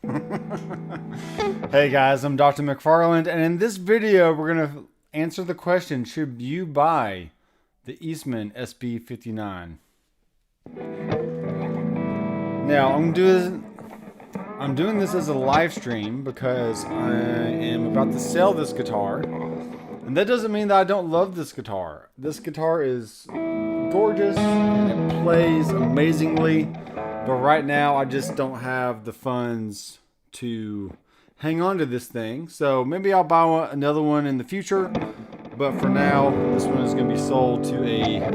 Hey guys, I'm Dr. McFarland, and in this video we're going to answer the question, should you buy the Eastman SB59? Now, I'm doing this as a live stream because I am about to sell this guitar, and that doesn't mean that I don't love this guitar. This guitar is gorgeous and it plays amazingly, but right now I just don't have the funds to hang on to this thing. So maybe I'll buy another one in the future, but for now this one is going to be sold to a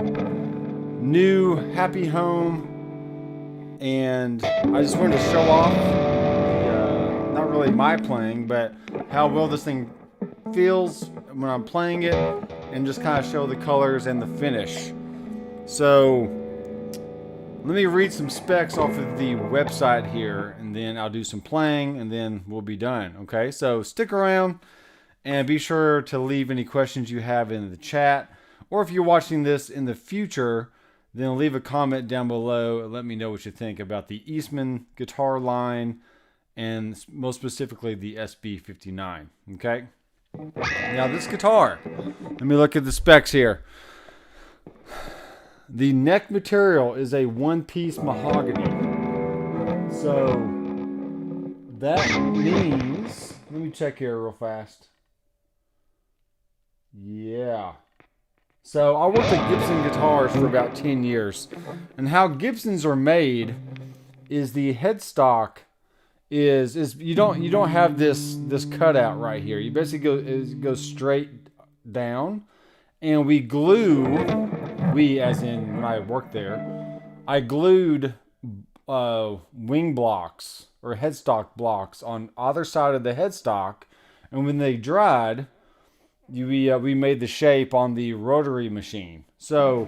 new happy home, and I just wanted to show off not really my playing, but how well this thing feels when I'm playing it, and just kind of show the colors and the finish. So let me read some specs off of the website here, and then I'll do some playing, and then we'll be done. Okay, so stick around and be sure to leave any questions you have in the chat, or if you're watching this in the future, then leave a comment down below and let me know what you think about the Eastman guitar line, and most specifically the SB59. Okay, now this guitar, let me look at the specs here. The neck material is a one-piece mahogany. So that means, let me check here real fast. Yeah. So I worked at Gibson guitars for about 10 years. And how Gibsons are made is the headstock is you don't have this cutout right here. You basically go straight down, and we as in when I worked there, I glued wing blocks or headstock blocks on either side of the headstock, and when they dried, we made the shape on the rotary machine. So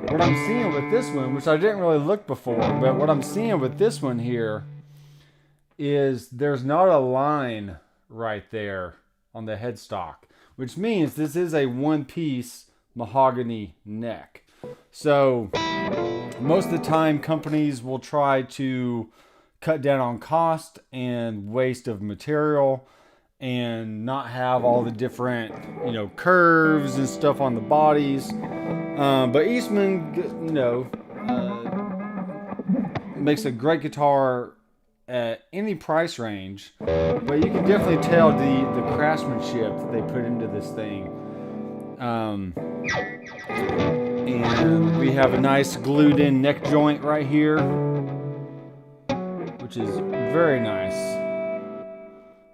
what I'm seeing with this one, which I didn't really look before, but what I'm seeing with this one here is there's not a line right there on the headstock, which means this is a one-piece mahogany neck. So most of the time companies will try to cut down on cost and waste of material and not have all the different curves and stuff on the bodies, but Eastman makes a great guitar at any price range, but you can definitely tell the craftsmanship that they put into this thing. And we have a nice glued in neck joint right here, which is very nice.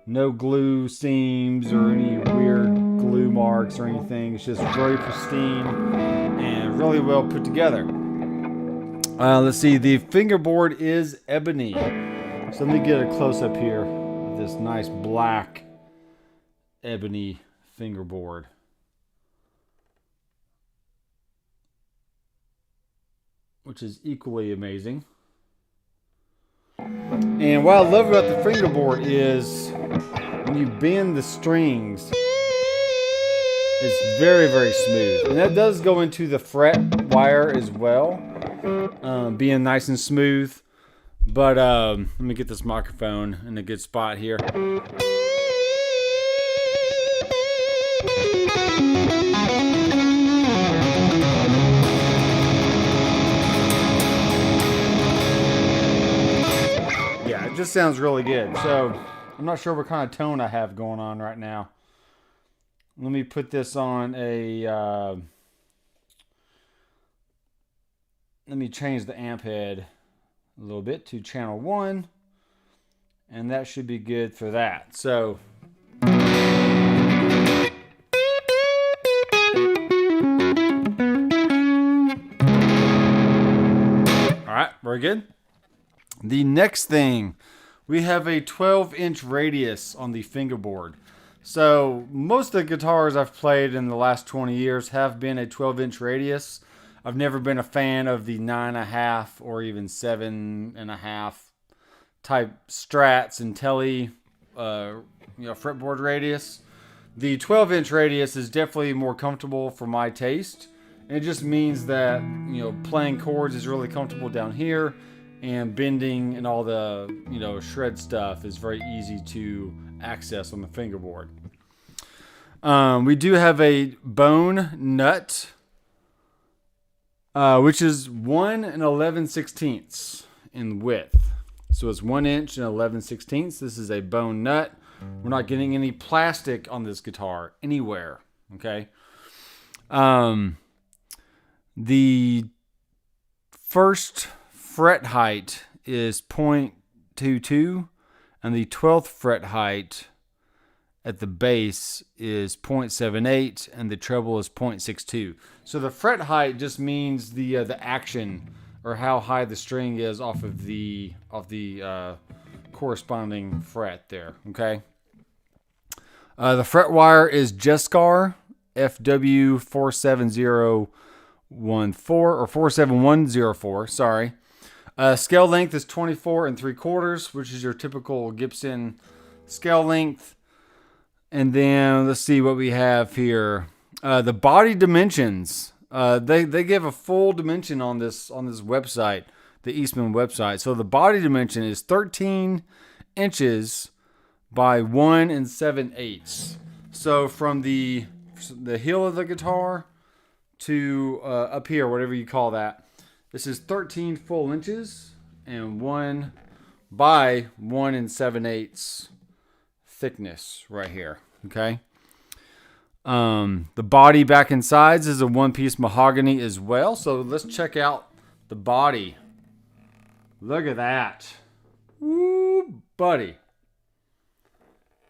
No glue seams or any weird glue marks or anything. It's just very pristine and really well put together. Let's see, the fingerboard is ebony. So let me get a close up here of this nice black ebony fingerboard. Which is equally amazing. And what I love about the fingerboard is when you bend the strings, it's very, very smooth. And that does go into the fret wire as well, being nice and smooth. But let me get this microphone in a good spot here. Yeah, it just sounds really good. So I'm not sure what kind of tone I have going on right now. Let me put this on a let me change the amp head a little bit to channel 1, and that should be good for that. So alright, very good. The next thing, we have a 12-inch radius on the fingerboard. So most of the guitars I've played in the last 20 years have been a 12-inch radius. I've never been a fan of the 9.5 or even 7.5 type Strats and Tele fretboard radius. The 12-inch radius is definitely more comfortable for my taste. And it just means that playing chords is really comfortable down here, and bending and all the, you know, shred stuff is very easy to access on the fingerboard. We do have a bone nut, which is 1 11/16 in width. So it's 1 inch and 11/16. This is a bone nut. We're not getting any plastic on this guitar anywhere. Okay. The first fret height is 0.22, and the 12th fret height at the bass is 0.78, and the treble is 0.62. So the fret height just means the action, or how high the string is off of the corresponding fret there. Okay. The fret wire is Jescar FW47014 or 47104. Sorry. Scale length is 24 3/4, which is your typical Gibson scale length. And then let's see what we have here. The body dimensions. They give a full dimension on this website, the Eastman website. So the body dimension is 13 inches by 1 7/8. So from the heel of the guitar to up here, whatever you call that, this is 13 full inches and 1 by 1 7/8 thickness right here. Okay. The body back and sides is a one-piece mahogany as well. So let's check out the body. Look at that. Woo, buddy.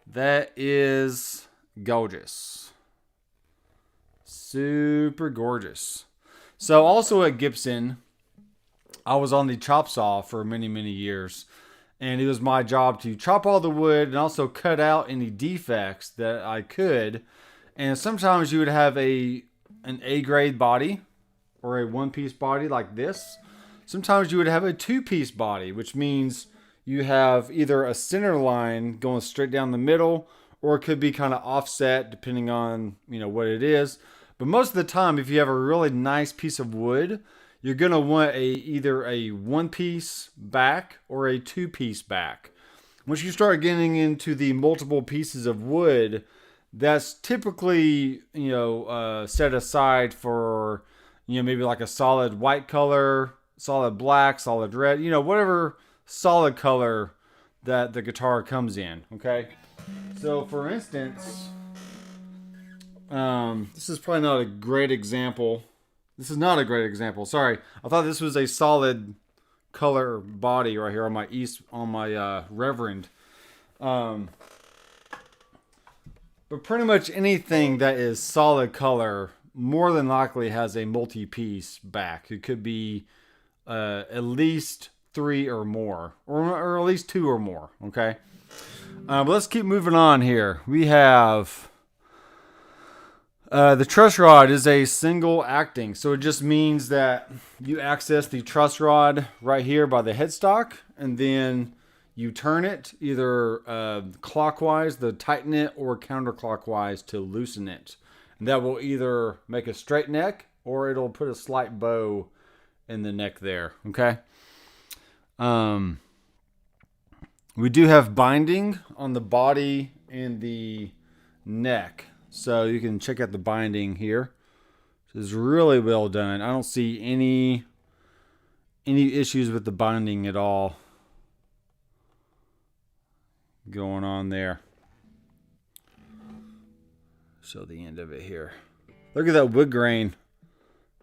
That is gorgeous. Super gorgeous. So also at Gibson, I was on the chop saw for many, many years. And it was my job to chop all the wood and also cut out any defects that I could. And sometimes you would have an A-grade body or a one-piece body like this. Sometimes you would have a two-piece body, which means you have either a center line going straight down the middle, or it could be kind of offset depending on, you know, what it is. But most of the time, if you have a really nice piece of wood, you're going to want either a one-piece back or a two-piece back. Once you start getting into the multiple pieces of wood, that's typically, you know, set aside for, you know, maybe like a solid white color, solid black, solid red, you know, whatever solid color that the guitar comes in. Okay. So for instance, this is probably not a great example. This is not a great example. Sorry. I thought this was a solid color body right here on my Reverend. But pretty much anything that is solid color more than likely has a multi-piece back. It could be at least 3 or more, or at least 2 or more. Okay. But let's keep moving on here. We have the truss rod is a single acting, so it just means that you access the truss rod right here by the headstock, and then you turn it either clockwise to tighten it or counterclockwise to loosen it. And that will either make a straight neck or it'll put a slight bow in the neck there. Okay. We do have binding on the body and the neck. So you can check out the binding here. It's really well done. I don't see any issues with the binding at all going on there. Show the end of it here. Look at that wood grain.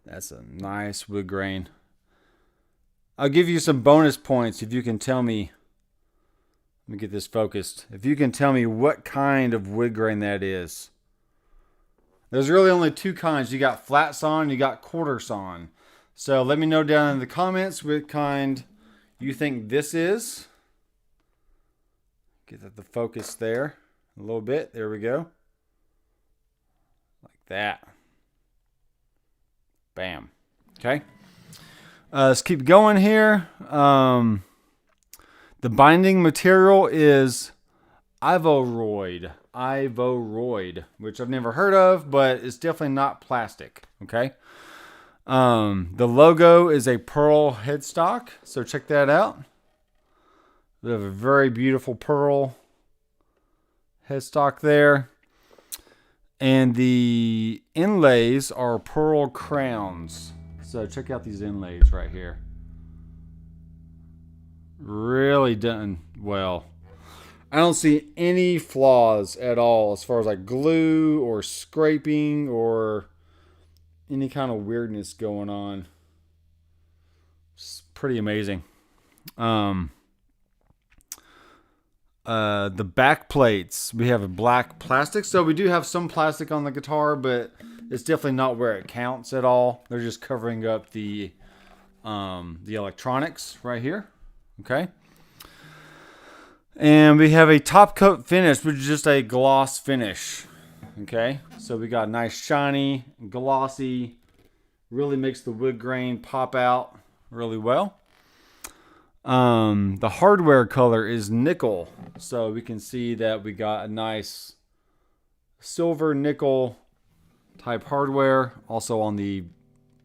That's a nice wood grain. I'll give you some bonus points if you can tell me. Let me get this focused. If you can tell me what kind of wood grain that is. There's really only 2 kinds. You got flat sawn, you got quarter sawn. So let me know down in the comments what kind you think this is. Get the focus there a little bit. There we go. Like that. Bam. Okay. Let's keep going here. The binding material is Ivoroid, which I've never heard of, but it's definitely not plastic. Okay. The logo is a pearl headstock, so check that out. We have a very beautiful pearl headstock there. And the inlays are pearl crowns. So check out these inlays right here. Really done well. I don't see any flaws at all as far as like glue or scraping or any kind of weirdness going on. It's pretty amazing. The back plates, we have a black plastic. So we do have some plastic on the guitar, but it's definitely not where it counts at all. They're just covering up the electronics right here. Okay. And we have a top coat finish, which is just a gloss finish. Okay. So we got nice shiny, glossy, really makes the wood grain pop out really well. The hardware color is nickel. So we can see that we got a nice silver nickel type hardware. Also on the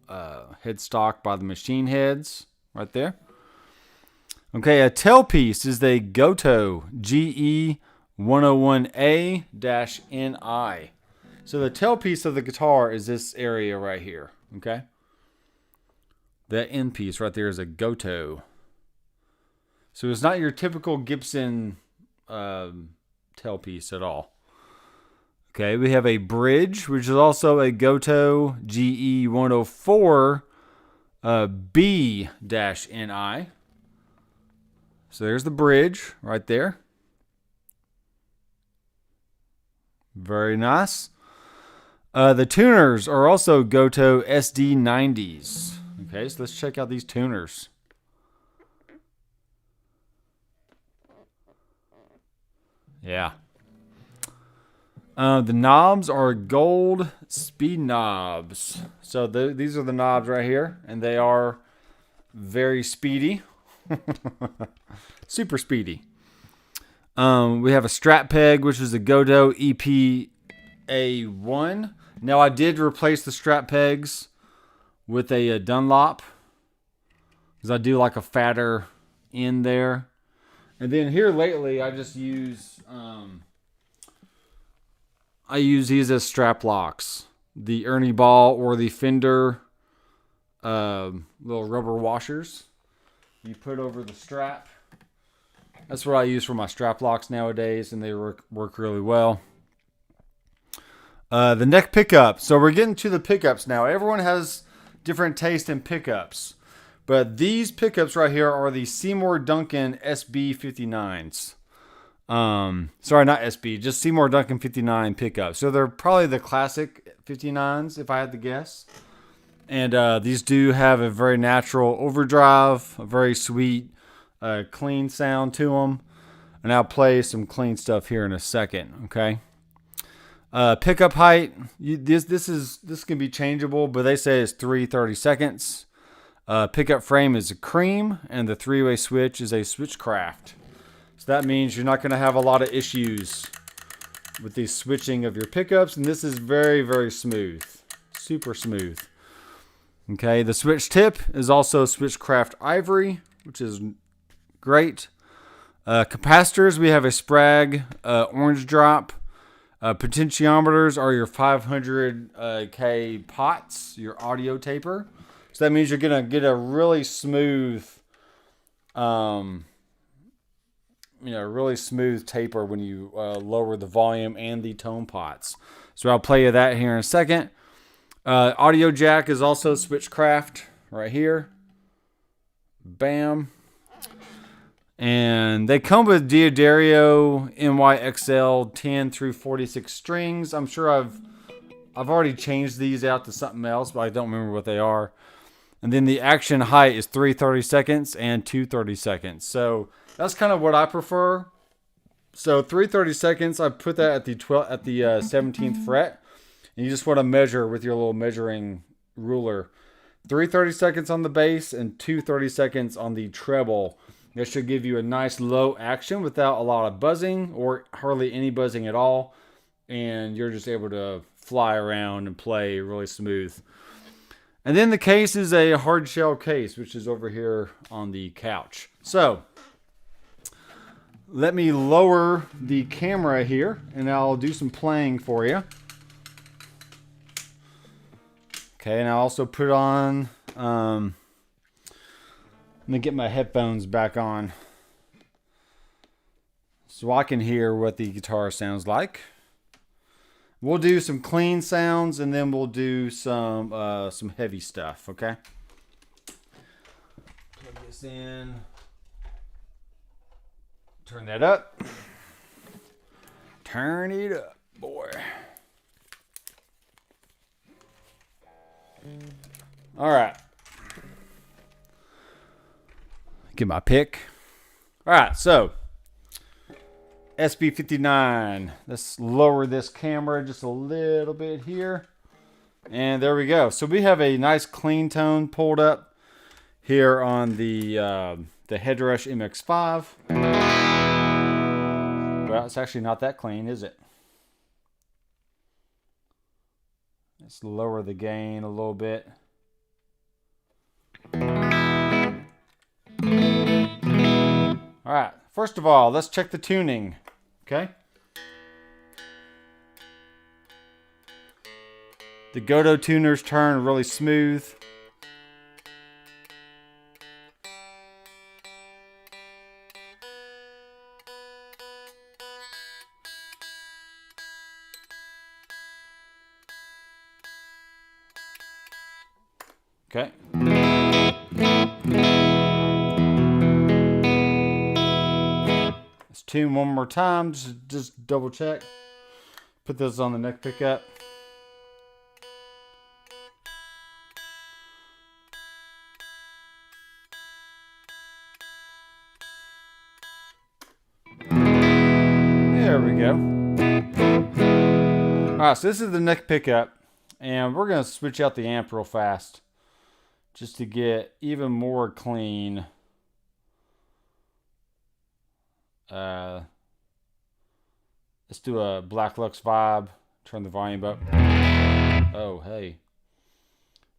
headstock by the machine heads right there. Okay, a tailpiece is the Goto GE101A-NI. So the tailpiece of the guitar is this area right here. Okay. That end piece right there is a Goto. So it's not your typical Gibson tailpiece at all. Okay, we have a bridge, which is also a Goto GE104 B-NI. So there's the bridge right there. Very nice. The tuners are also Goto SD90s. Okay, so let's check out these tuners. Yeah. The knobs are gold speed knobs. So these are the knobs right here, and they are very speedy. Super speedy. We have a strap peg, which is a Goto EPA1. Now I did replace the strap pegs with a Dunlop because I do like a fatter end there. And then here lately, I just use these as strap locks. The Ernie Ball or the Fender little rubber washers. You put over the strap. That's what I use for my strap locks nowadays, and they work really well. The neck pickup. So we're getting to the pickups now. Everyone has different taste in pickups. But these pickups right here are the Seymour Duncan SB59s. Sorry, not SB, just Seymour Duncan 59 pickups. So they're probably the classic 59s, if I had to guess. And these do have a very natural overdrive, a very sweet, clean sound to them. And I'll play some clean stuff here in a second, okay? Pickup height, this can be changeable, but they say it's 3/32. Pickup frame is a cream, and the three-way switch is a Switchcraft. So that means you're not going to have a lot of issues with the switching of your pickups, and this is very, very smooth. Super smooth. Okay, the switch tip is also Switchcraft Ivory, which is great. Capacitors, we have a Sprague orange drop. Potentiometers are your 500K pots, your audio taper. So that means you're going to get a really smooth, really smooth taper when you lower the volume and the tone pots. So I'll play you that here in a second. Audio jack is also Switchcraft right here. Bam. And they come with Diodario NYXL 10 through 46 strings. I'm sure I've already changed these out to something else, but I don't remember what they are. And then the action height is 3/32 and 2/32. So that's kind of what I prefer. So 3/32, I put that at the 17th fret. And you just want to measure with your little measuring ruler. 3/32 on the bass and 2/32 on the treble. That should give you a nice low action without a lot of buzzing or hardly any buzzing at all. And you're just able to fly around and play really smooth. And then the case is a hard shell case, which is over here on the couch. So let me lower the camera here and I'll do some playing for you. Okay, and I'll also put on, let me get my headphones back on so I can hear what the guitar sounds like. We'll do some clean sounds and then we'll do some heavy stuff, okay? Plug this in. Turn that up. Turn it up, boy. All right. Get my pick. All right, so SB59. Let's lower this camera just a little bit here. And there we go. So we have a nice clean tone pulled up here on the Headrush MX5. Well, it's actually not that clean, is it? Let's lower the gain a little bit. All right, first of all, let's check the tuning, okay? The Godo tuners turn really smooth. Okay. Let's tune one more time, just double check. Put this on the neck pickup. There we go. Alright, so this is the neck pickup, and we're going to switch out the amp real fast just to get even more clean. Let's do a Black Lux vibe. Turn the volume up. Oh, hey.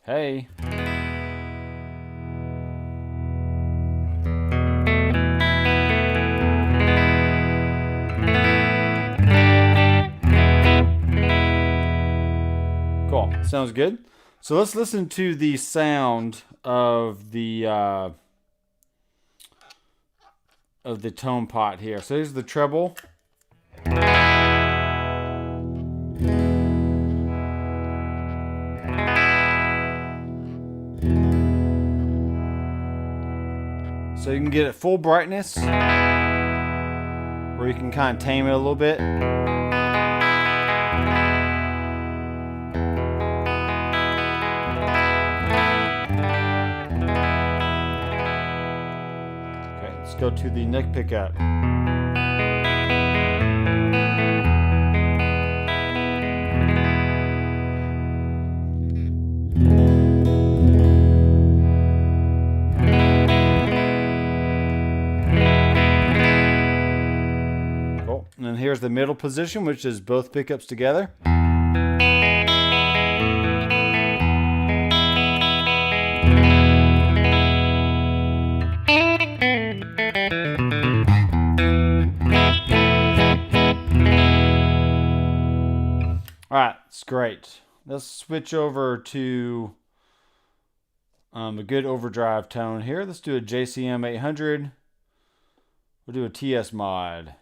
Hey. Cool. Sounds good. So let's listen to the sound of the tone pot here. So here's the treble. So you can get it full brightness, or you can kind of tame it a little bit. Go to the neck pickup. Cool. And then here's the middle position, which is both pickups together. Alright, it's great. Let's switch over to a good overdrive tone here. Let's do a JCM 800. We'll do a TS mod.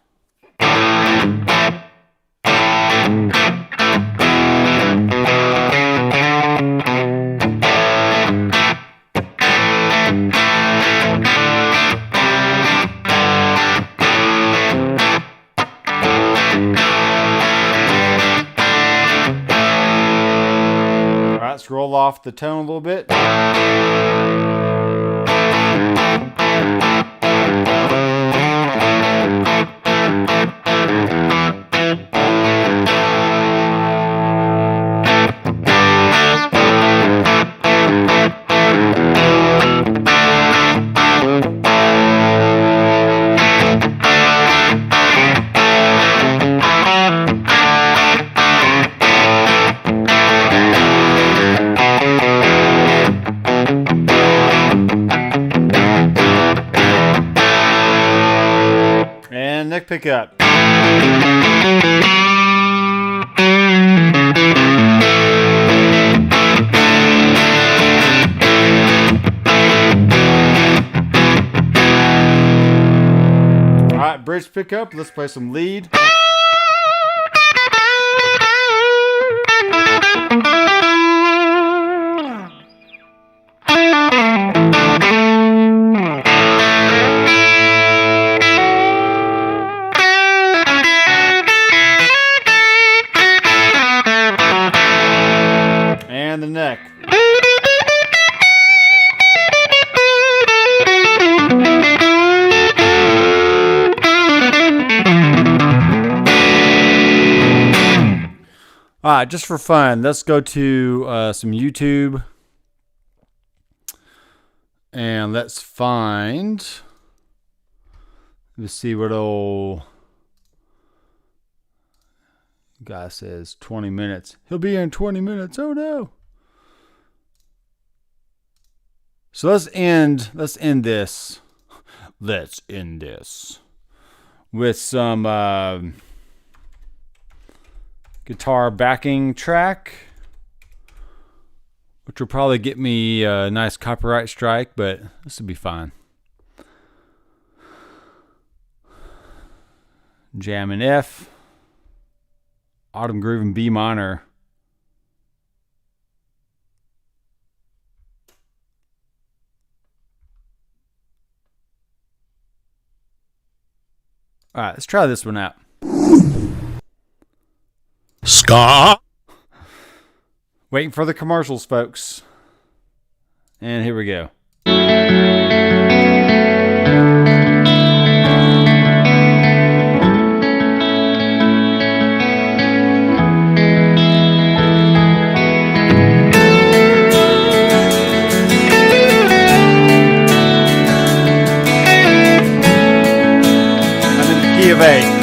Let's roll off the tone a little bit. pickup. Alright, bridge pickup. Let's play some lead. And the neck. Alright, just for fun, let's go to some YouTube. And let's find... Let's see what old guy says. 20 minutes. He'll be here in 20 minutes. Oh no. So let's end this. Let's end this with some guitar backing track, which will probably get me a nice copyright strike, but this will be fine. Jam in F, Autumn Groove in B minor. All right, let's try this one out. Ska. Waiting for the commercials, folks. And here we go. I'm in the key of A.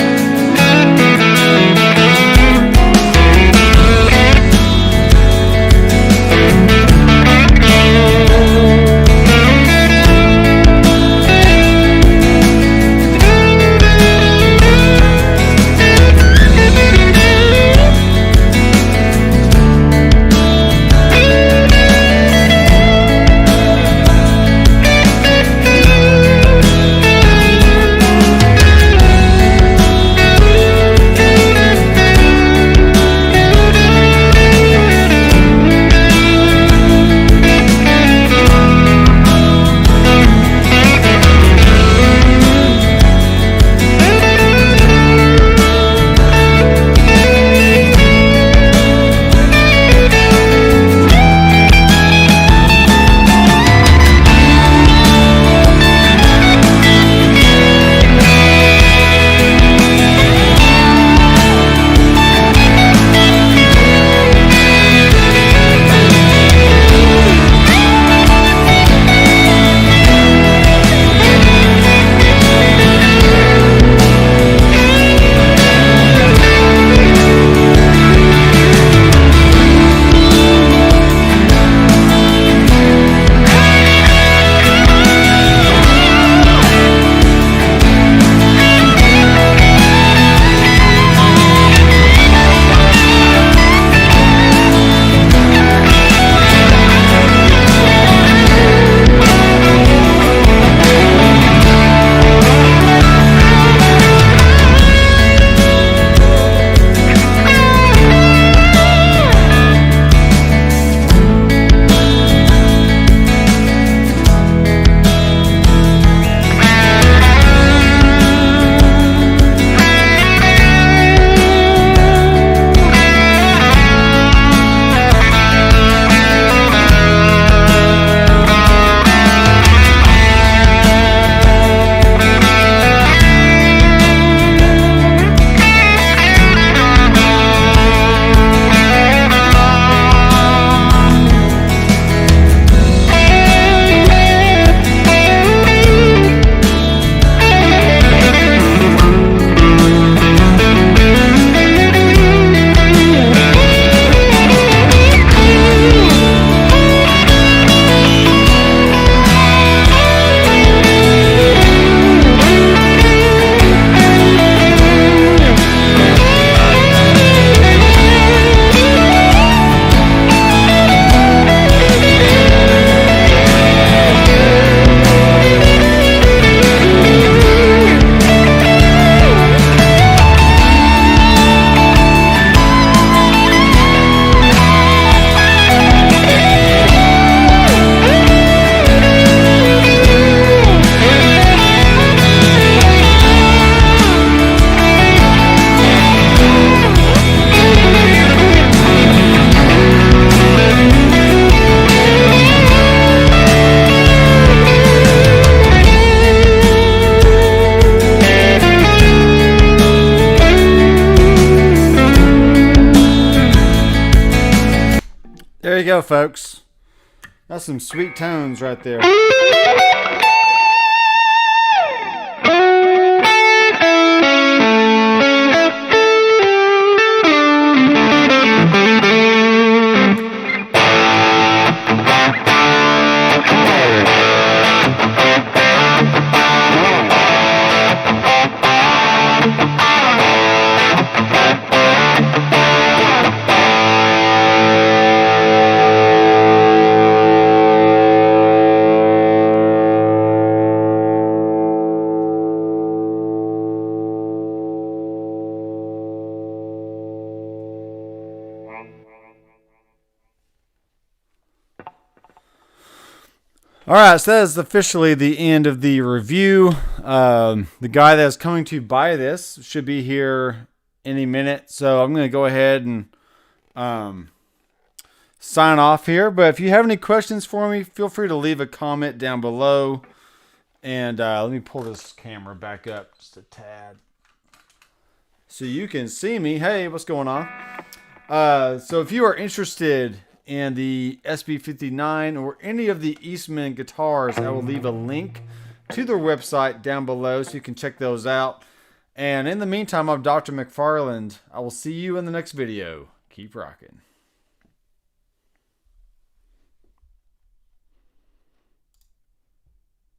There you go, folks. That's some sweet tones right there. All right, so that is officially the end of the review. The guy that's coming to buy this should be here any minute, so I'm going to go ahead and sign off here. But if you have any questions for me, feel free to leave a comment down below. And let me pull this camera back up just a tad so you can see me. Hey, what's going on? So if you are interested in the SB59 or any of the Eastman guitars, I will leave a link to their website down below so you can check those out. And in the meantime, I'm Dr. McFarland. I will see you in the next video. Keep rocking.